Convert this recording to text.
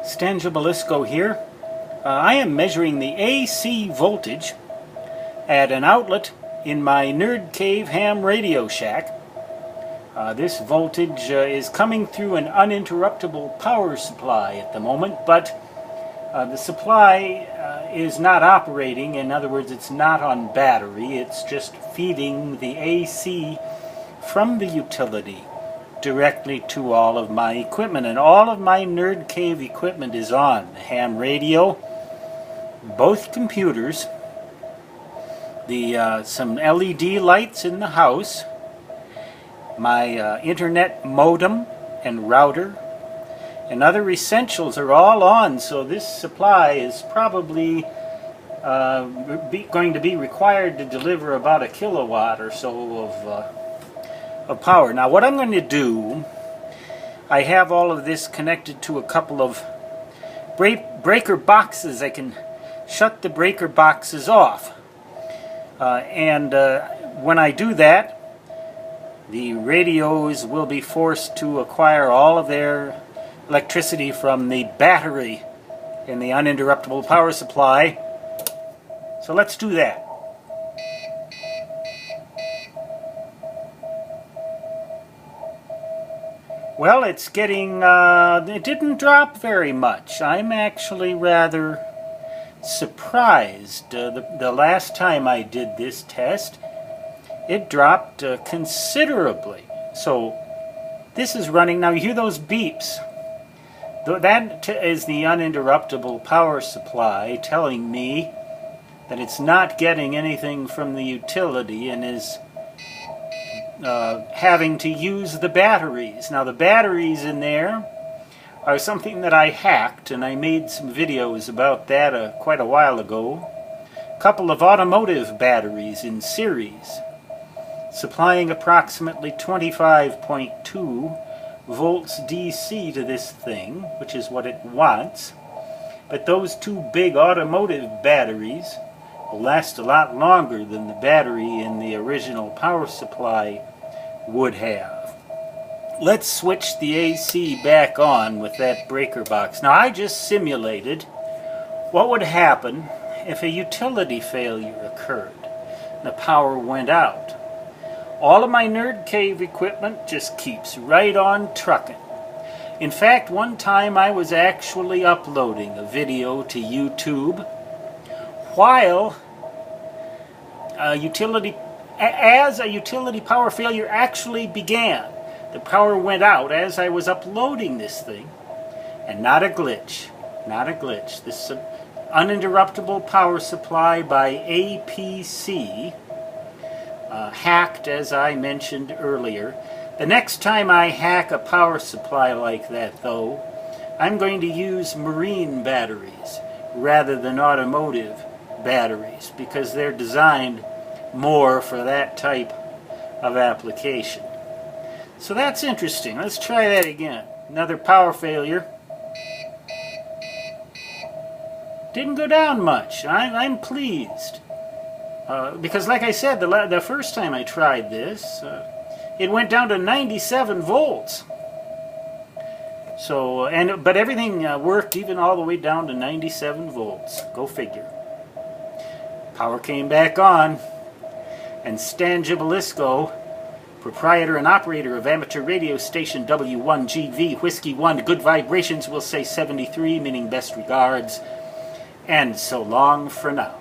Stan Jabalisco here. I am measuring the AC voltage at an outlet in my Nerd Cave ham radio shack. This voltage is coming through an uninterruptible power supply at the moment, but the supply is not operating. In other words, it's not on battery. It's just feeding the AC from the utility directly to all of my equipment, and all of my Nerd Cave equipment is on. The ham radio, both computers, some LED lights in the house, my internet modem and router, and other essentials are all on, so this supply is probably going to be required to deliver about a kilowatt or so of power. Now what I'm going to do, I have all of this connected to a couple of breaker boxes. I can shut the breaker boxes off, and when I do that, the radios will be forced to acquire all of their electricity from the battery in the uninterruptible power supply. So let's do that. Well, it's getting, it didn't drop very much. I'm actually rather surprised. The last time I did this test, it dropped considerably. So this is running. Now you hear those beeps. That is the uninterruptible power supply telling me that it's not getting anything from the utility and is having to use the batteries. Now the batteries in there are something that I hacked, and I made some videos about that quite a while ago. A couple of automotive batteries in series, supplying approximately 25.2 volts DC to this thing, which is what it wants. But those two big automotive batteries will last a lot longer than the battery in the original power supply would have. Let's switch the AC back on with that breaker box. Now I just simulated what would happen if a utility failure occurred and the power went out. All of my Nerd Cave equipment just keeps right on trucking. In fact, one time I was actually uploading a video to YouTube while as a utility power failure actually began. The power went out as I was uploading this thing, and not a glitch. Not a glitch. This uninterruptible power supply by APC, hacked, as I mentioned earlier. The next time I hack a power supply like that, though, I'm going to use marine batteries rather than automotive batteries, because they're designed more for that type of application. So that's interesting. Let's try that again. Another power failure. Didn't go down much. I'm pleased. Because like I said, the first time I tried this, it went down to 97 volts. So, but everything worked even all the way down to 97 volts. Go figure. Power came back on, and Stan Jabalisco, proprietor and operator of amateur radio station W1GV Whiskey 1, Good Vibrations, will say 73, meaning best regards, and so long for now.